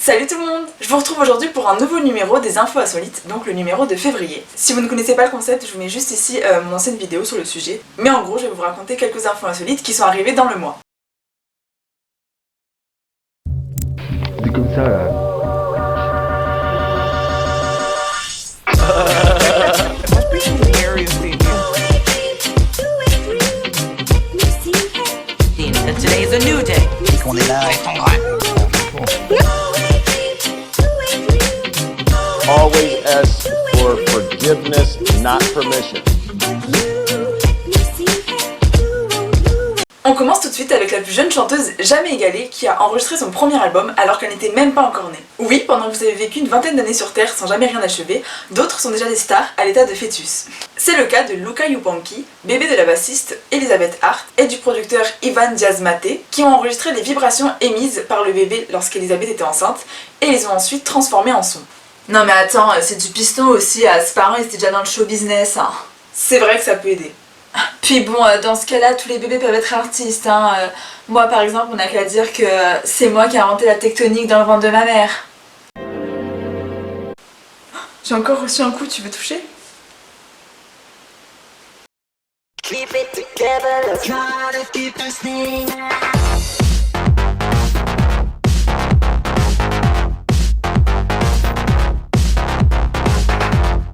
Salut tout le monde! Je vous retrouve aujourd'hui pour un nouveau numéro des infos insolites, donc le numéro de février. Si vous ne connaissez pas le concept, je vous mets juste ici mon ancienne vidéo sur le sujet. Mais en gros, je vais vous raconter quelques infos insolites qui sont arrivées dans le mois. C'est comme ça là. Today's a new day. On est là. Always ask for forgiveness, not permission. On commence tout de suite avec la plus jeune chanteuse jamais égalée qui a enregistré son premier album alors qu'elle n'était même pas encore née. Oui, pendant que vous avez vécu une vingtaine d'années sur Terre sans jamais rien achever, d'autres sont déjà des stars à l'état de fœtus. C'est le cas de Luca Yupanqui, bébé de la bassiste Elizabeth Hart et du producteur Ivan Diaz-Mate, qui ont enregistré les vibrations émises par le bébé lorsqu'Elizabeth était enceinte et les ont ensuite transformées en son. Non mais attends, c'est du piston aussi, ses parents ils étaient déjà dans le show business. Hein. C'est vrai que ça peut aider. Puis bon, dans ce cas-là, tous les bébés peuvent être artistes. Hein. Moi par exemple, on n'a qu'à dire que c'est moi qui ai inventé la tectonique dans le ventre de ma mère. J'ai encore reçu un coup, tu veux toucher? Keep it together, let's try to keep this thing.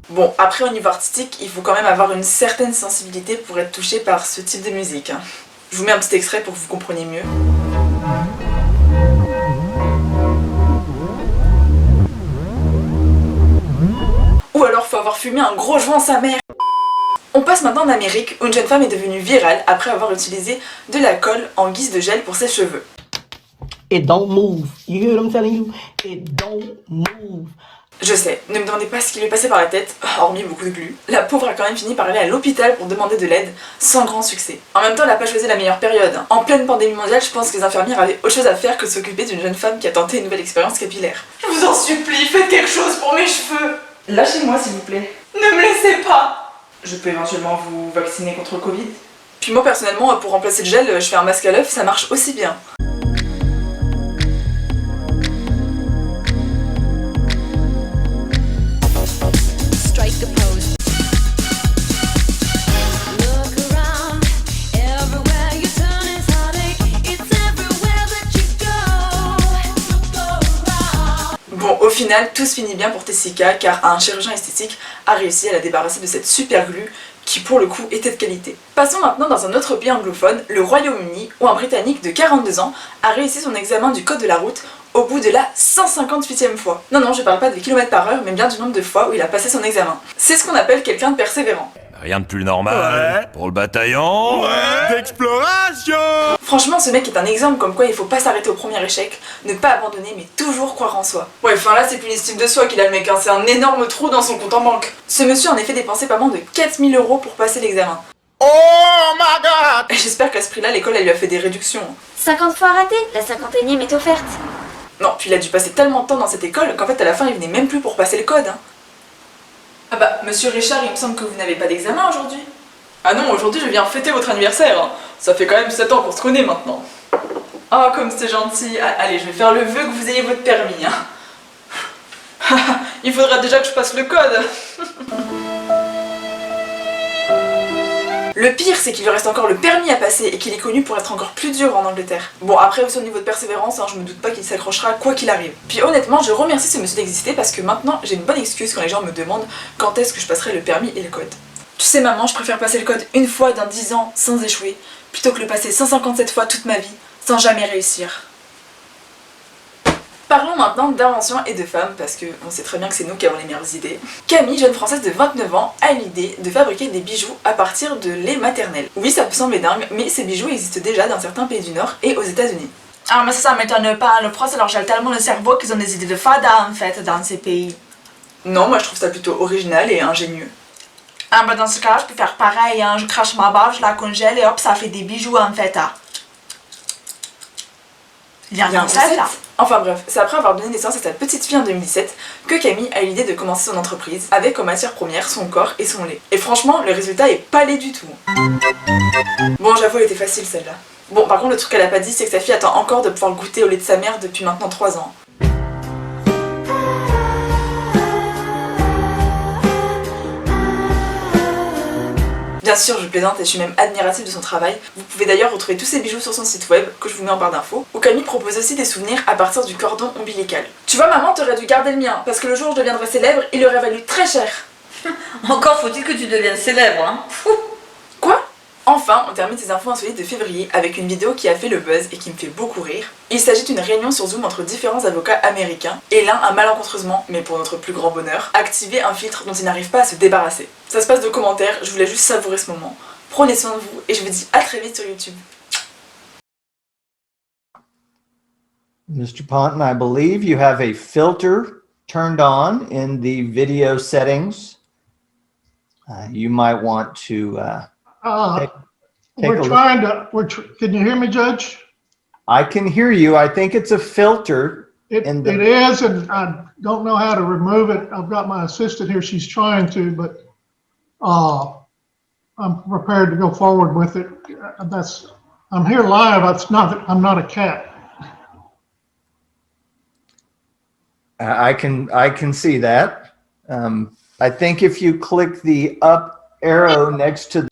Bon, après au niveau artistique, il faut quand même avoir une certaine sensibilité pour être touché par ce type de musique. Hein. Je vous mets un petit extrait pour que vous compreniez mieux. Ou alors faut avoir fumé un gros joint sa mère. On passe maintenant en Amérique où une jeune femme est devenue virale après avoir utilisé de la colle en guise de gel pour ses cheveux. It don't move. You hear what I'm telling you? It don't move. Je sais, ne me demandez pas ce qui lui est passé par la tête, hormis beaucoup de glu. La pauvre a quand même fini par aller à l'hôpital pour demander de l'aide, sans grand succès. En même temps, elle a pas choisi la meilleure période. En pleine pandémie mondiale, je pense que les infirmières avaient autre chose à faire que de s'occuper d'une jeune femme qui a tenté une nouvelle expérience capillaire. Je vous en supplie, faites quelque chose pour mes cheveux! Lâchez-moi s'il vous plaît. Ne me laissez pas! Je peux éventuellement vous vacciner contre le Covid. Puis moi personnellement, pour remplacer le gel, je fais un masque à l'œuf, ça marche aussi bien. Bon, au final, tout se finit bien pour Tessica car un chirurgien esthétique a réussi à la débarrasser de cette super glu qui pour le coup était de qualité. Passons maintenant dans un autre pays anglophone, le Royaume-Uni, où un Britannique de 42 ans a réussi son examen du code de la route au bout de la 158e fois. Non, je parle pas de kilomètres par heure, mais bien du nombre de fois où il a passé son examen. C'est ce qu'on appelle quelqu'un de persévérant. Rien de plus normal pour le bataillon d'exploration. Franchement, ce mec est un exemple comme quoi il faut pas s'arrêter au premier échec, ne pas abandonner mais toujours croire en soi. Ouais, enfin là c'est plus une estime de soi qu'il a le mec, hein. C'est un énorme trou dans son compte en banque. Ce monsieur a en effet dépensé pas moins de 4000 € pour passer l'examen. Oh my god! Et j'espère qu'à ce prix-là, l'école elle lui a fait des réductions. 50 fois raté, la 51e est offerte. Non, puis il a dû passer tellement de temps dans cette école qu'en fait à la fin il venait même plus pour passer le code. Hein. Ah bah, monsieur Richard, il me semble que vous n'avez pas d'examen aujourd'hui. Ah non, aujourd'hui je viens fêter votre anniversaire. Hein. Ça fait quand même 7 ans qu'on se connaît maintenant. Oh, comme c'est gentil. Allez, je vais faire le vœu que vous ayez votre permis. Hein. Il faudra déjà que je passe le code. Le pire, c'est qu'il lui reste encore le permis à passer et qu'il est connu pour être encore plus dur en Angleterre. Bon, après aussi au niveau de persévérance, hein, je me doute pas qu'il s'accrochera quoi qu'il arrive. Puis honnêtement, je remercie ce monsieur d'exister parce que maintenant j'ai une bonne excuse quand les gens me demandent quand est-ce que je passerai le permis et le code. Tu sais maman, je préfère passer le code une fois dans 10 ans sans échouer, plutôt que le passer 157 fois toute ma vie sans jamais réussir. Parlons maintenant d'invention et de femmes, parce qu'on sait très bien que c'est nous qui avons les meilleures idées. Camille, jeune française de 29 ans, a l'idée de fabriquer des bijoux à partir de lait maternel. Oui, ça peut sembler dingue, mais ces bijoux existent déjà dans certains pays du Nord et aux États-Unis. Ah mais ça m'étonne pas, le France leur gèle tellement le cerveau qu'ils ont des idées de fada en fait dans ces pays. Non, moi je trouve ça plutôt original et ingénieux. Ah bah dans ce cas, je peux faire pareil, hein. Je crache ma barbe, je la congèle et hop, ça fait des bijoux en fait. Hein. Il y a une recette là. Enfin bref, c'est après avoir donné naissance à sa petite fille en 2017 que Camille a eu l'idée de commencer son entreprise avec comme matière première son corps et son lait. Et franchement, le résultat est pas laid du tout. Bon, j'avoue, elle était facile celle-là. Bon, par contre, le truc qu'elle a pas dit, c'est que sa fille attend encore de pouvoir goûter au lait de sa mère depuis maintenant 3 ans. Bien sûr, je plaisante et je suis même admirative de son travail. Vous pouvez d'ailleurs retrouver tous ses bijoux sur son site web, que je vous mets en barre d'infos, où Camille propose aussi des souvenirs à partir du cordon ombilical. Tu vois maman, t'aurais dû garder le mien, parce que le jour où je deviendrai célèbre, il aurait valu très cher. Encore faut-il que tu deviennes célèbre, hein. Quoi? Enfin, on termine ces infos insolites de février avec une vidéo qui a fait le buzz et qui me fait beaucoup rire. Il s'agit d'une réunion sur Zoom entre différents avocats américains et l'un a malencontreusement, mais pour notre plus grand bonheur, activé un filtre dont il n'arrive pas à se débarrasser. Ça se passe de commentaires, je voulais juste savourer ce moment. Prenez soin de vous et je vous dis à très vite sur YouTube. Mr. Ponton, I believe you have a filter turned on in the video settings. You might want to take we're a trying to, can you hear me, Judge? I can hear you. I think it's a filter. It is, and I don't know how to remove it. I've got my assistant here. She's trying to, but I'm prepared to go forward with it. I'm here live. I'm not a cat. I can see that. I think if you click the up arrow next to the